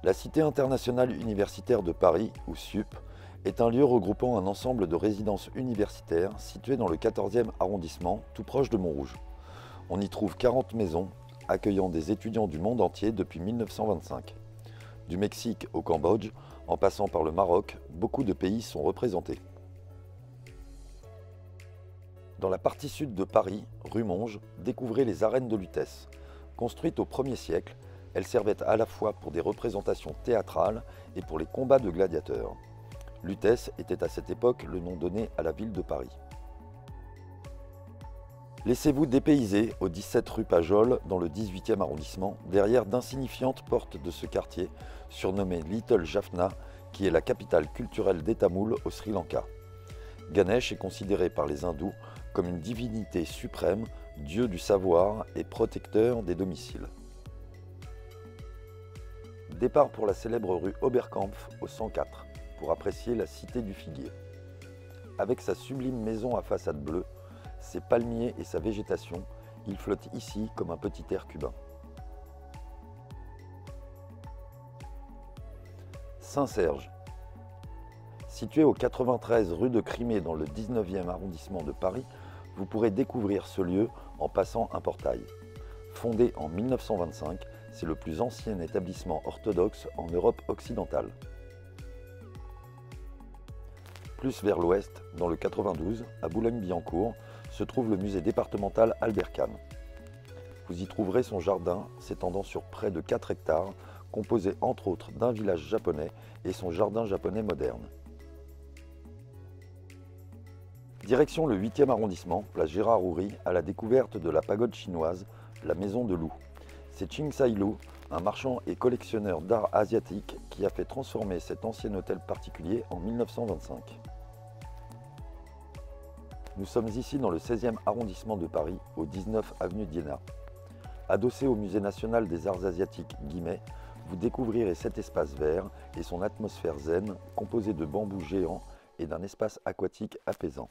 La Cité internationale universitaire de Paris, ou CUP, est un lieu regroupant un ensemble de résidences universitaires situées dans le 14e arrondissement, tout proche de Montrouge. On y trouve 40 maisons accueillant des étudiants du monde entier depuis 1925. Du Mexique au Cambodge, en passant par le Maroc, beaucoup de pays sont représentés. Dans la partie sud de Paris, rue Monge, découvrez les arènes de Lutèce. Construites au 1er siècle, elles servaient à la fois pour des représentations théâtrales et pour les combats de gladiateurs. Lutèce était à cette époque le nom donné à la ville de Paris. Laissez-vous dépayser au 17 rue Pajol, dans le 18e arrondissement, derrière d'insignifiantes portes de ce quartier, surnommé Little Jaffna, qui est la capitale culturelle des Tamouls au Sri Lanka. Ganesh est considéré par les hindous comme une divinité suprême, dieu du savoir et protecteur des domiciles. Départ pour la célèbre rue Oberkampf au 104, pour apprécier la cité du figuier. Avec sa sublime maison à façade bleue, ses palmiers et sa végétation, il flotte ici comme un petit air cubain. Saint-Serge. Situé au 93 rue de Crimée dans le 19e arrondissement de Paris, vous pourrez découvrir ce lieu en passant un portail. Fondé en 1925, c'est le plus ancien établissement orthodoxe en Europe occidentale. Plus vers l'ouest, dans le 92, à Boulogne-Billancourt, se trouve le musée départemental Albert Kahn. Vous y trouverez son jardin s'étendant sur près de 4 hectares, composé entre autres d'un village japonais et son jardin japonais moderne. Direction le 8e arrondissement, place Gérard Houry, à la découverte de la pagode chinoise, la Maison de Lou. C'est Ching Sai Lu, un marchand et collectionneur d'art asiatique, qui a fait transformer cet ancien hôtel particulier en 1925. Nous sommes ici dans le 16e arrondissement de Paris, au 19 avenue d'Iéna. Adossé au Musée national des arts asiatiques Guimet, vous découvrirez cet espace vert et son atmosphère zen, composée de bambous géants et d'un espace aquatique apaisant.